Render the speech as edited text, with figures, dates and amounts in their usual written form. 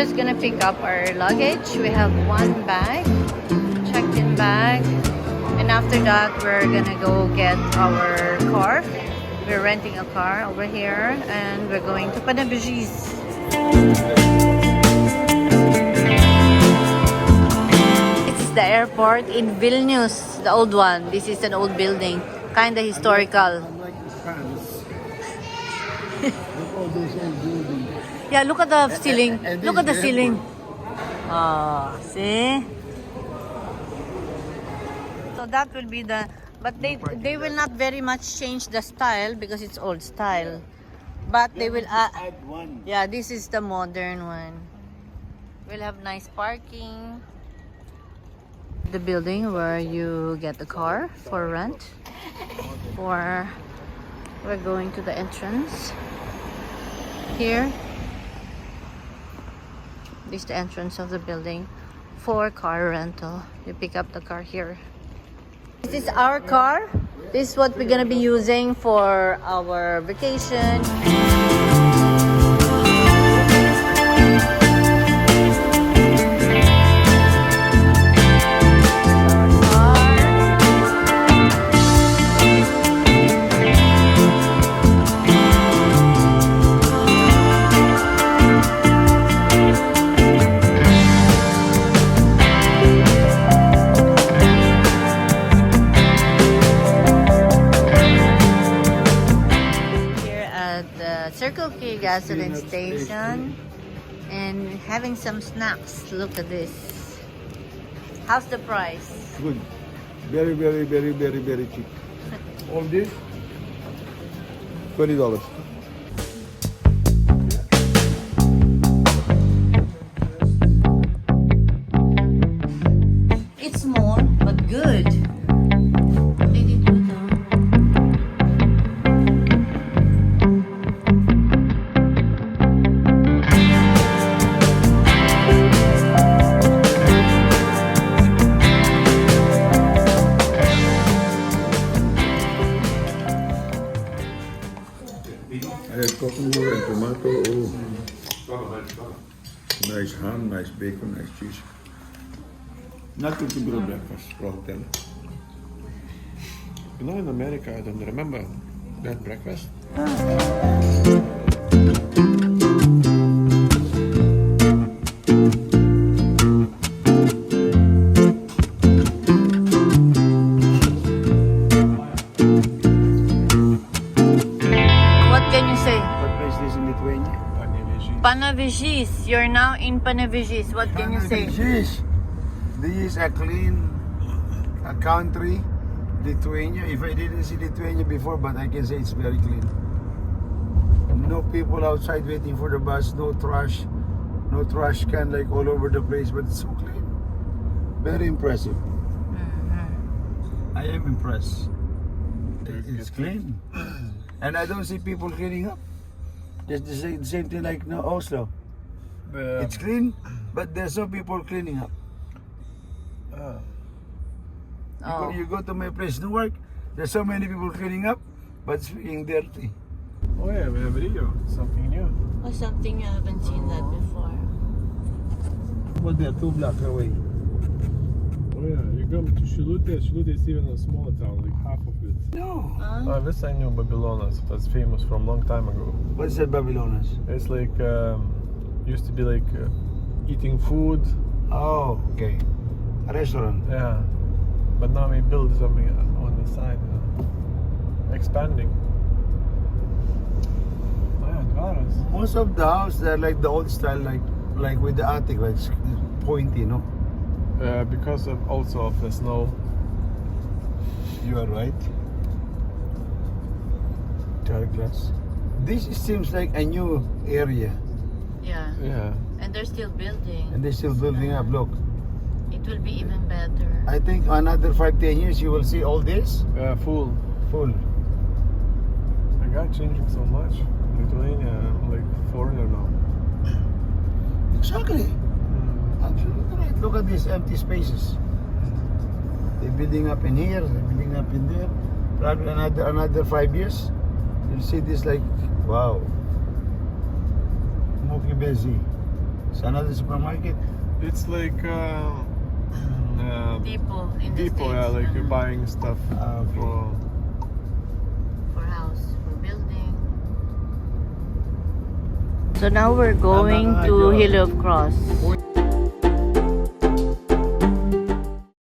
just gonna pick up our luggage. We have one bag, checked-in bag, and after that we're gonna go get our car. We're renting a car over here and we're going to Panevėžys. This is the airport in Vilnius, the old one. This is an old building, kind of historical. Unlike France. Look all those old buildings. Yeah, look at the ceiling. and Look this at the is the ceiling. Ah, see? So that will be the, but they will not very much change the style because it's old style. But they will Add one. yeah, this is the modern one. We'll have nice parking. The building where you get the car for rent. Or we're going to the entrance. Here. This is the entrance of the building for car rental. You pick up the car here. This is our car. This is what we're gonna be using for our vacation. Circle K gasoline station and having some snacks. Look at this. How's the price? Good. Very, very, very, very, very cheap. All this, $20. It's more, but good. They did good, huh? I had cucumber and tomato. Oh. Nice ham, nice bacon, nice cheese. Not too typical breakfast for hotel. You know, in America, I don't remember that breakfast. What can you say? What place is in Lithuania? Panevėžys. You're now in Panevėžys. What can you say? This is a clean country, Lithuania. If I didn't see Lithuania before, but I can say it's very clean. No people outside waiting for the bus, no trash can like all over the place, but it's so clean. Very impressive. I am impressed. It's clean. And I don't see people cleaning up. Just the same thing like Oslo. It's clean, but there's no people cleaning up. Oh. You go to my place, Newark, there's so many people cleaning up, but it's being dirty. Oh yeah, we have Rio. Something new. Or something I haven't seen that before. But they're 2 blocks away. Oh yeah, you come to Shilutė. Shilutė is even a smaller town, like half of it. No. This I knew Babylonas. That's famous from long time ago. What's that Babylonas? It's like used to be like eating food. Oh, okay. A restaurant. Yeah, but now we build something on the side, expanding. Oh yeah, Dvaras. Most of the houses they're like the old style, like with the attic, like pointy, no? Because of also of the snow. You are right. Dark glass. This seems like a new area, Yeah. Yeah. And they're still building. and they're still building up. Look, It will be even better. I think another 5-10 years you will see all this Full. full. The guy changing so much. Lithuania, I'm like foreigner now. Exactly. Absolutely right. Look at these empty spaces. They're building up in here, they're building up in there. Probably another 5 years, you'll see this like, wow. Moki Bezi. It's another supermarket. It's like Depot in the depot, States. yeah, like you're buying stuff Okay. For house, for building. So now we're going to Hill of Cross.